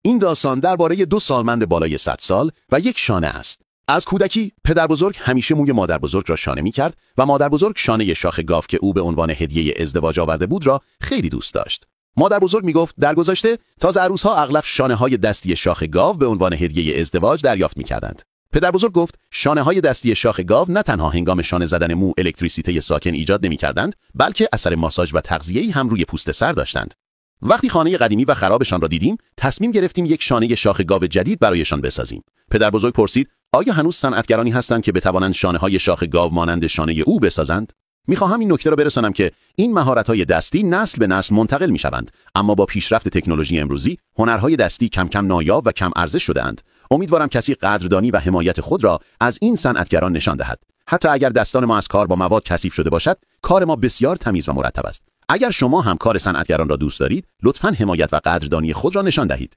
این داستان درباره 2 سالمند بالای 100 سال و یک شانه است. از کودکی پدربزرگ همیشه موی مادربزرگ را شانه می‌کرد و مادربزرگ شانه شاخ گاو که او به عنوان هدیه ازدواج آورده بود را خیلی دوست داشت. مادربزرگ میگفت در گذشته تازه عروس‌ها اغلب شانه‌های دستی شاخ گاو به عنوان هدیه ازدواج دریافت می‌کردند. پدربزرگ گفت شانه‌های دستی شاخ گاو نه تنها هنگام شانه زدن مو الکتریسیته ساکن ایجاد نمی‌کردند، بلکه اثر ماساژ و تغذیه‌ای هم روی پوست سر داشتند. وقتی خانه قدیمی و خرابشان را دیدیم، تصمیم گرفتیم یک شانه شاخ گاو جدید برایشان بسازیم. پدربزرگ پرسید: آیا هنوز صنعتگرانی هستند که بتوانند شانه‌های شاخ گاو مانند شانه او بسازند؟ می‌خواهم این نکته را برسانم که این مهارت‌های دستی نسل به نسل منتقل می‌شوند، اما با پیشرفت تکنولوژی امروزی، هنرهای دستی کم کم نایاب و کم ارزش شده‌اند. امیدوارم کسی قدردانی و حمایت خود را از این صنعتگران نشان دهد. حتی اگر دستان ما از کار با مواد کثیف شده باشد، کار ما بسیار تمیز و مرتب است. اگر شما هم کار صنعتگران را دوست دارید، لطفاً حمایت و قدردانی خود را نشان دهید.